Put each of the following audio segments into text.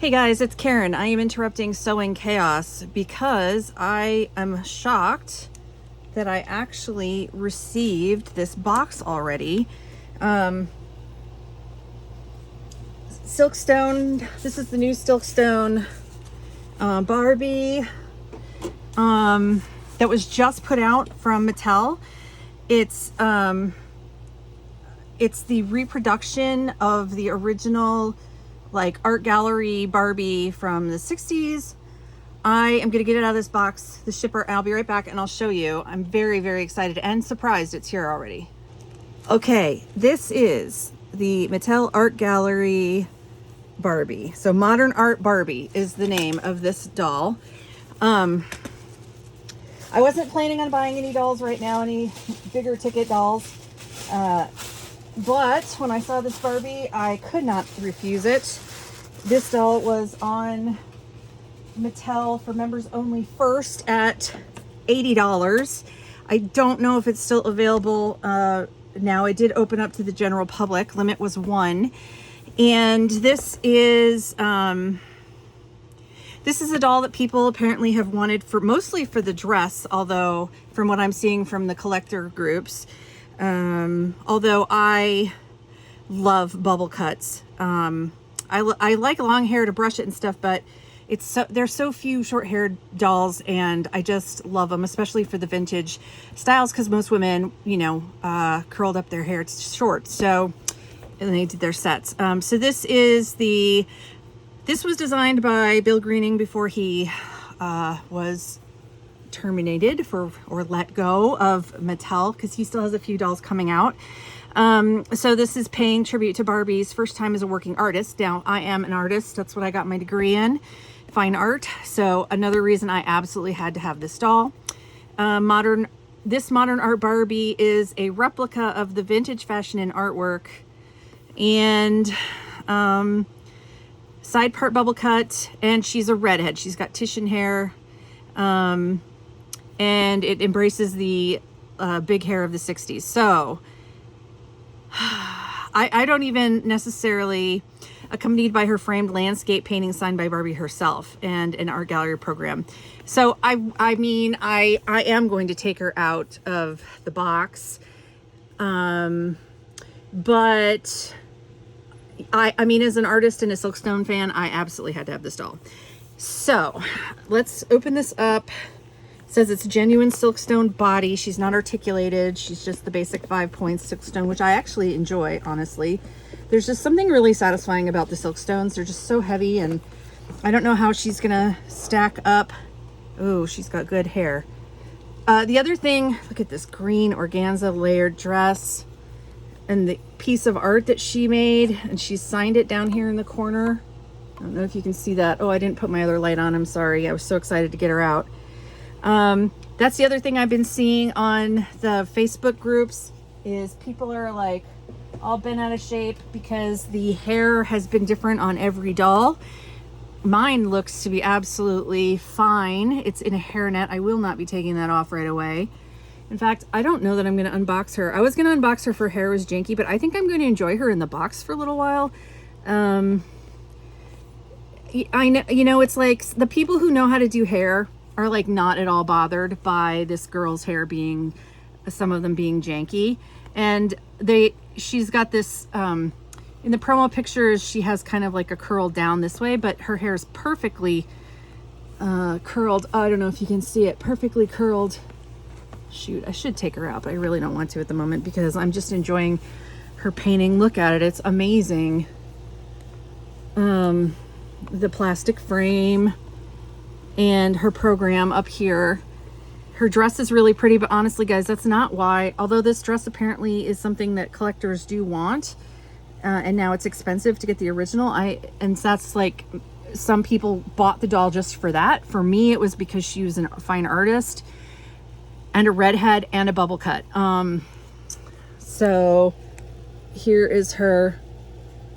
Hey guys, it's Karen. I am interrupting sewing chaos because I am shocked that I actually received this box already. Silkstone, this is the new Silkstone Barbie that was just put out from Mattel. It's the reproduction of the original like art gallery Barbie from the 60s. I am going to get it out of this box, the shipper, and I'll be right back and I'll show you. I'm very, very excited and surprised it's here already. Okay, this is the Mattel Art Gallery Barbie. So Modern Art Barbie is the name of this doll. I wasn't planning on buying any dolls right now, any bigger ticket dolls. But when I saw this Barbie, I could not refuse it. This doll was on Mattel for members only first at $80. I don't know if it's still available now. It did open up to the general public. Limit was 1. And this is a doll that people apparently have wanted for mostly for the dress, although from what I'm seeing from the collector groups, although I love bubble cuts. I like long hair to brush it and stuff, but there's so few short-haired dolls, and I just love them, especially for the vintage styles, because most women, curled up their hair short, so and they did their sets. So this was designed by Bill Greening before he was terminated or let go of Mattel, because he still has a few dolls coming out. So this is paying tribute to Barbie's first time as a working artist. Now, I am an artist. That's what I got my degree in, fine art. So another reason I absolutely had to have this doll. This Modern Art Barbie is a replica of the vintage fashion and artwork, and side part bubble cut, and she's a redhead. She's got Titian hair, and it embraces the big hair of the 60s. So I don't even necessarily, accompanied by her framed landscape painting signed by Barbie herself and an art gallery program. So I am going to take her out of the box. But I mean, as an artist and a Silkstone fan, I absolutely had to have this doll. So let's open this up. It says it's genuine Silkstone body. She's not articulated. She's just the basic 5 points Silkstone, which I actually enjoy, honestly. There's just something really satisfying about the Silkstones. They're just so heavy, and I don't know how she's gonna stack up. Oh, she's got good hair. The other thing, look at this green organza layered dress and the piece of art that she made, and she signed it down here in the corner. I don't know if you can see that. Oh, I didn't put my other light on. I'm sorry. I was so excited to get her out. That's the other thing I've been seeing on the Facebook groups is people are like all bent out of shape because the hair has been different on every doll. Mine looks to be absolutely fine. It's in a hairnet. I will not be taking that off right away. In fact, I don't know that I'm going to unbox her. I was going to unbox her if her hair was janky, but I think I'm going to enjoy her in the box for a little while. I know, it's like the people who know how to do hair are like not at all bothered by this girl's hair being, some of them being janky. And she's got this, in the promo pictures, she has kind of like a curl down this way, but her hair is perfectly curled. I don't know if you can see it, perfectly curled. Shoot, I should take her out, but I really don't want to at the moment because I'm just enjoying her painting. Look at it, it's amazing. The plastic frame and her program up here. Her dress is really pretty, but honestly, guys, that's not why. Although this dress apparently is something that collectors do want, and now it's expensive to get the original. And that's like, some people bought the doll just for that. For me, it was because she was a fine artist and a redhead and a bubble cut. So here is her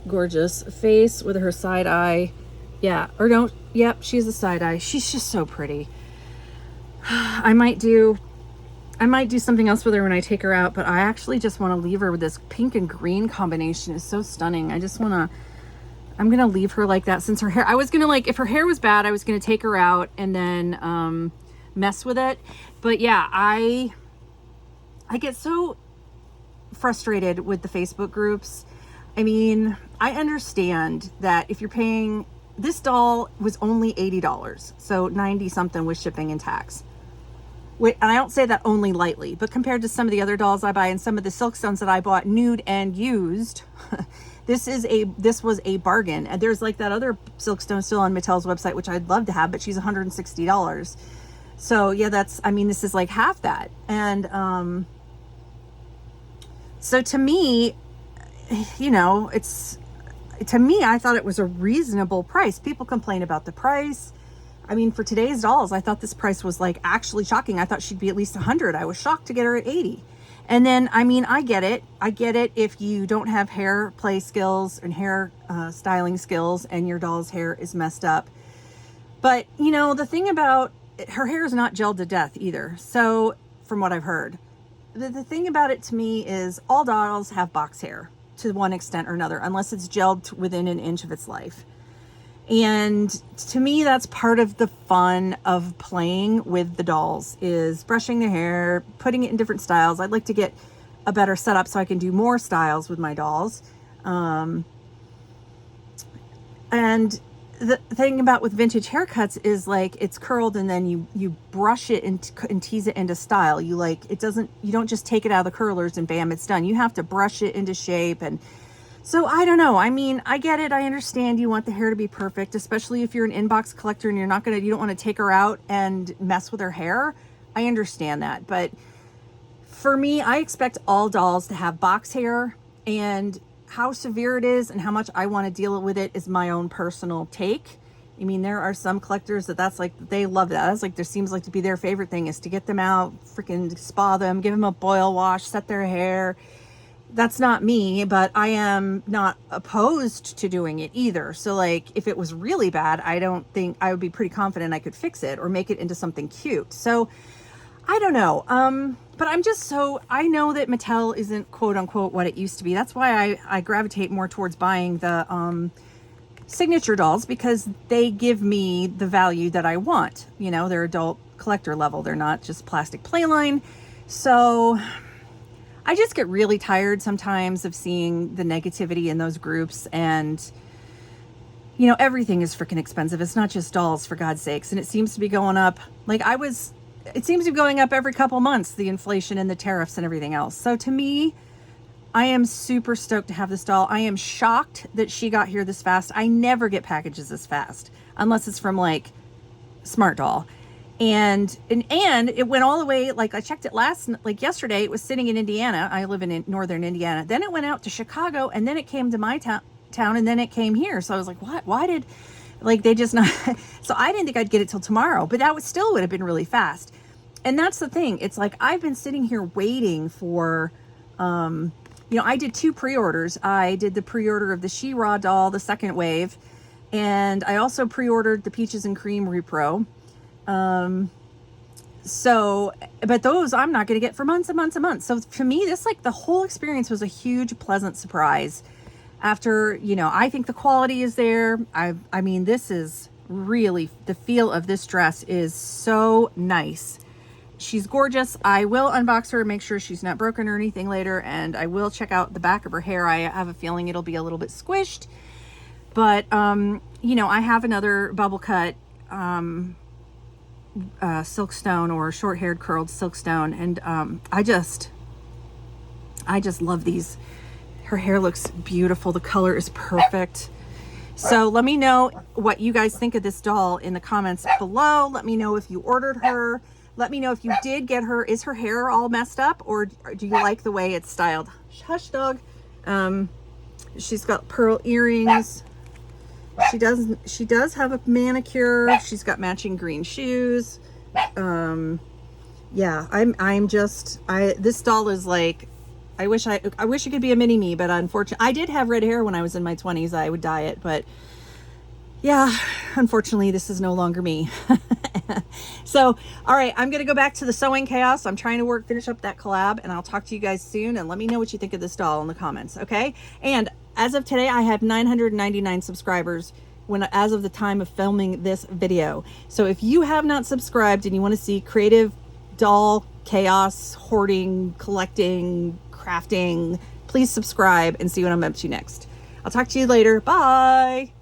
gorgeous face with her side eye. Yeah, or don't. Yep, she's a side eye. She's just so pretty. I might do something else with her when I take her out, but I actually just want to leave her with this pink and green combination. It's so stunning. I just want to I'm going to leave her like that since her hair, I was going to like, if her hair was bad, I was going to take her out and then mess with it. But yeah, I get so frustrated with the Facebook groups. I mean, I understand that if you're paying, this doll was only $80, so 90 something with shipping and tax. Wait, and I don't say that only lightly, but compared to some of the other dolls I buy and some of the Silkstones that I bought nude and used, this was a bargain. And there's like that other Silkstone still on Mattel's website, which I'd love to have, but she's $160. So yeah, this is like half that. And so to me, I thought it was a reasonable price. People complain about the price. I mean, for today's dolls, I thought this price was like actually shocking. I thought she'd be at least 100. I was shocked to get her at 80. And then, I mean, I get it if you don't have hair play skills and hair styling skills and your doll's hair is messed up. But, the thing about her hair is not gelled to death either. So from what I've heard, the thing about it to me is all dolls have box hair to one extent or another, unless it's gelled within an inch of its life. And to me, that's part of the fun of playing with the dolls, is brushing their hair, putting it in different styles. I'd like to get a better setup so I can do more styles with my dolls. And the thing about with vintage haircuts is like it's curled and then you brush it and tease it into style. You don't just take it out of the curlers and bam, it's done. You have to brush it into shape. And so I don't know. I mean, I get it. I understand you want the hair to be perfect, especially if you're an inbox collector and you don't want to take her out and mess with her hair. I understand that. But for me, I expect all dolls to have box hair, and how severe it is and how much I want to deal with it is my own personal take. I mean, there are some collectors they love that. That's like, there seems like to be their favorite thing is to get them out, freaking spa them, give them a boil wash, set their hair. That's not me, but I am not opposed to doing it either. So like, if it was really bad, I don't think I would be pretty confident I could fix it or make it into something cute. So I don't know. But I know that Mattel isn't quote unquote what it used to be. That's why I gravitate more towards buying the signature dolls, because they give me the value that I want. They're adult collector level. They're not just plastic playline. So I just get really tired sometimes of seeing the negativity in those groups, and everything is freaking expensive. It's not just dolls, for God's sakes. And it seems to be going up. It seems to be going up every couple months, the inflation and the tariffs and everything else. So to me, I am super stoked to have this doll. I am shocked that she got here this fast. I never get packages this fast unless it's from like Smart Doll. And it went all the way, like I checked it yesterday, it was sitting in Indiana. I live in northern Indiana. Then it went out to Chicago, and then it came to my town, and then it came here. So I was like, what? Why did, they just not, so I didn't think I'd get it till tomorrow, but that still would have been really fast. And that's the thing. It's like, I've been sitting here waiting for, I did 2 pre-orders. I did the pre-order of the She-Ra doll, the second wave, and I also pre-ordered the Peaches and Cream Repro. But those I'm not going to get for months and months and months. So for me, the whole experience was a huge, pleasant surprise. After, I think the quality is there. I mean, this is really, the feel of this dress is so nice. She's gorgeous. I will unbox her and make sure she's not broken or anything later. And I will check out the back of her hair. I have a feeling it'll be a little bit squished, but, I have another bubble cut, Silkstone, or short-haired curled Silkstone, and I just love these. Her hair looks beautiful. The color is perfect. So let me know what you guys think of this doll in the comments below. Let me know if you ordered her. Let me know if you did get her. Is her hair all messed up, or do you like the way it's styled? Hush, dog. She's got pearl earrings. She does have a manicure. She's got matching green shoes. Yeah, this doll is like, I wish it could be a mini me, but unfortunately, I did have red hair when I was in my 20s. I would dye it, but yeah, unfortunately, this is no longer me. So, all right, I'm going to go back to the sewing chaos. I'm trying to finish up that collab, and I'll talk to you guys soon, and let me know what you think of this doll in the comments, okay? And As of today, I have 999 subscribers as of the time of filming this video. So if you have not subscribed and you want to see creative doll chaos, hoarding, collecting, crafting, please subscribe and see what I'm up to next. I'll talk to you later. Bye.